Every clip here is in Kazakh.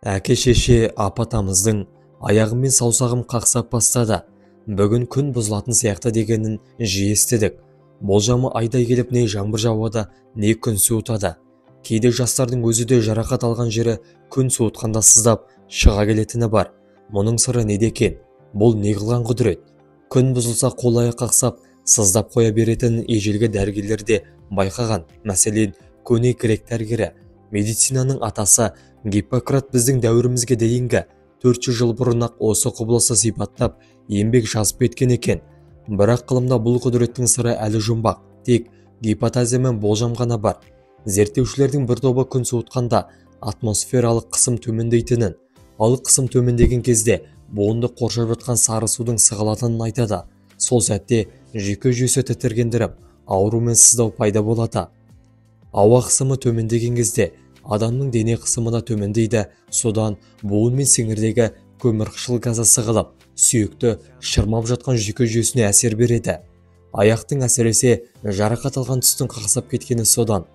Әке-шеше апатамыздың аяғым мен саусағым қақсап бастады. Бүгін күн бұзылатын сияқты дегенін жиі естідік. Болжамы айдай келіп не жаңбыр жауады, не күн суытады. Кейде жастардың өзі де жарақат алған жері күн суытқанда сыздап шыға келетіні бар. Мұның сыры неде екен? Бұл не қылған құдірет? Күн бұзылса қол-аяқ қақсап, сыздап қоя беретінін ежелгі дәрігерлер де байқаған. Мәселен, көне грек дәрігері, медицинаның атасы Гиппократ біздің дәуірімізге дейінгі 400 жыл бұрын-ақ осы құбылысты сипаттап еңбек жазып кеткен екен. Бірақ ғылымда бұл құдіреттің сыры әлі жұмбақ, тек гипотеза мен болжам ғана бар. Зерттеушілердің бір тобы күн суытқанда атмосфералық қысым төмендейтінін, ал қысым төмендеген кезде буынды қоршап жатқан сары судың сығылатынын айтады. Сол сәтте жүйке жүйесі тітіркендіріп, ауру мен сыздау пайда болады. Ауа қысымы төмендеген кезде адамның дене қысымы да төмендейді. Содан буын мен сіңірдегі көмірқышқыл газы сығылып, сүйекті шырмап жатқан жүйке жүйесіне әсер береді. Аяқтың әсіресе жарақат алған тұстың қақсап кеткені содан.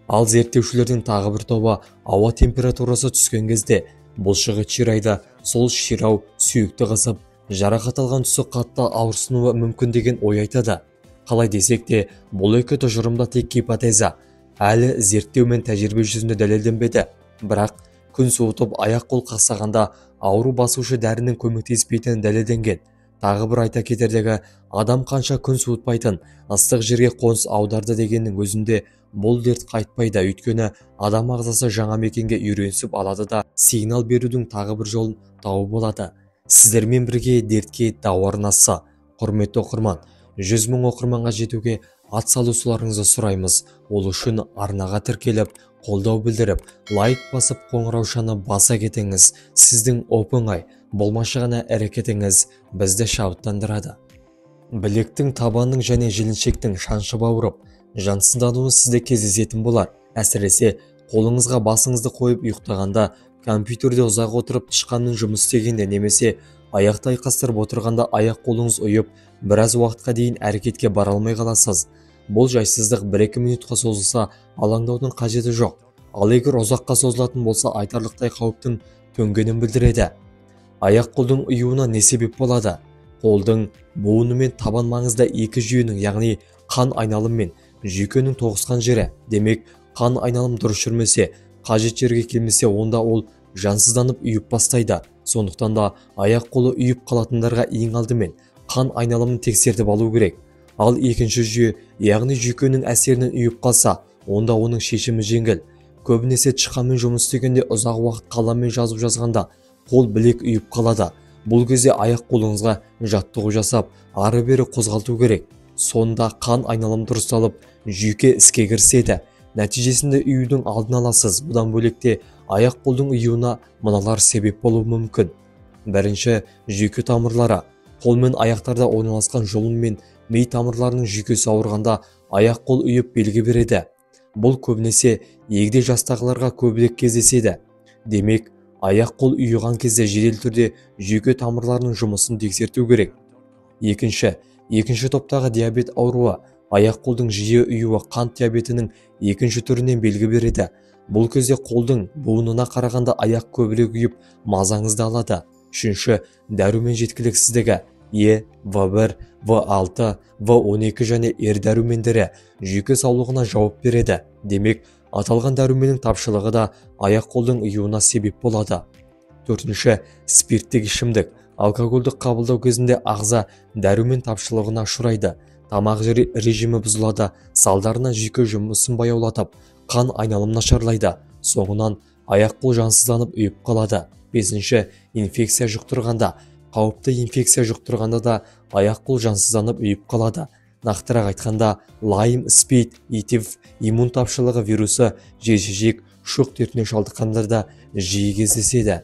Ал зерттеушілердің тағы бір тобы ауа температурасы түскен кезде бұлшығы ширайды. Сол ширау сүйекті қысып, жарақат алған тұсы қатты ауырсынуы мүмкін деген ой айтады. Қалай десек те, бұл екі тұжырымда тек гипотеза. Әлі зерттеу мен тәжірибе жүзінде дәлелденбеді. Бірақ күн суытып аяқ-қол қақсағанда ауру басушы дәрінің көмектеспейтіні дәлелденген. Тағы бір айта кетерлігі, адам қанша күн суытпайтын ыстық жерге қоныс аударды дегеннің өзінде бұл дерт қайтпайды. Өйткені адам ағзасы жаңа мекенге үйренісіп алады да сигнал берудің тағы бір жолын тауып алады. Сіздермен бірге дертке дауа арнасы. Құрметті оқырман, 100 000 оқырманға жетуге атсалысуларыңызды сұраймыз. Ол үшін арнаға тіркеліп, қолдау білдіріп, лайк басып, қоңыраушаны баса кетіңіз. Сіздің оп-оңай, болмашы ғана әрекетіңіз бізді шабыттандырады. Білектің, табанның және жіліншектің шаншып ауырып, жансыздануы сізде кездесетін болар. Әсіресе қолыңызға басыңызды қойып ұйықтағанда, компьютерде ұзақ отырып тышқанмен жұмыс істегенде немесе аяқты айқастырып отырғанда аяқ-қолыңыз ұйып, біраз уақытқа дейін әрекетке бара алмай қаласыз. Бұл жайсыздық 1-2 минутқа созылса, алаңдаудың қажеті жоқ. Ал егер ұзаққа созылатын болса, айтарлықтай қауіптің төнгенін білдіреді. Аяқ-қолдың ұюына не себеп болады? Қолдың буыны мен табан маңызда екі жүйенің, яғни қан айналым мен жүйкенің тоғысқан жері. Демек, қан айналым дұрыс жүрмесе, қажет жерге келмесе, онда ол жансызданып ұйып бастайды. Сондықтан да аяқ-қолы ұйып қалатындарға ең алдымен қан айналымын тексертіп алу керек. Ал екінші жүйе, яғни жүйкенің әсерінен ұйып қалса, онда оның шешімі жеңіл. Көбінесе тышқанмен жұмыс істегенде ұзақ уақыт қаламмен жазып жазғанда қол білек ұйып қалады. Бұл кезде аяқ-қолыңызға жаттығу жасап, ары-бері қозғалту керек. Сонда қан айналым дұрысталып, жүйке іске кіріседі. Нәтижесінде ұюдың алдын аласыз. Бұдан бөлекте аяқ-қолдың ұюына мыналар себеп болуы мүмкін. Бірінші, жүйке тамырлары. Қол мен аяқтарда орналасқан жұлын мен ми тамырларының жүйкесі ауырғанда аяқ-қол ұйып белгі береді. Бұл көбінесе егде жастағыларға көбірек кездеседі. Демек, аяқ-қол ұйыған кезде жедел түрде жүйке тамырларының жұмысын тексерту керек. Екінші топтағы диабет ауруы. Аяқ-қолдың жиі ұюы қант диабетінің екінші түрінен белгі береді. Бұл кезде қолдың буынына қарағанда аяқ көбірек ұйып, мазаңызды алады. Үшінші, дәрумен жеткіліксіздігі. В1, В6, В12 және дәрумендері жүйке саулығына жауап береді. Демек, аталған дәруменнің тапшылығы да аяқ-қолдың ұюына себеп болады. Төртінші, спирттік ішімдік. Алкогольді қабылдау кезінде ағза дәрумен тапшылығына ұшырайды. Тамақ режимі бұзылады, салдарынан жүйке жұмысын баяулатып, қан айналым нашарлайды. Соңынан аяқ-қол жансызданып ұйып қалады. Бесінші, инфекция жұқтырғанда. Қауіпті инфекция жұқтырғанда да аяқ-қол жансызданып ұйып қалады. Нақтырақ айтқанда, лайм, спид, итив, иммун тапшылығы вирусы, жезжек, шоқ дертіне шалдыққандарда жиі кездеседі.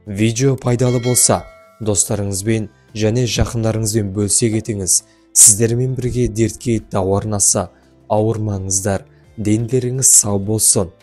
Видео пайдалы болса, достарыңызбен және жақындарыңызбен бөлісе кетіңіз. Сіздермен бірге дертке дауа арнасы. Ауырмаңыздар, денлеріңіз сау болсын.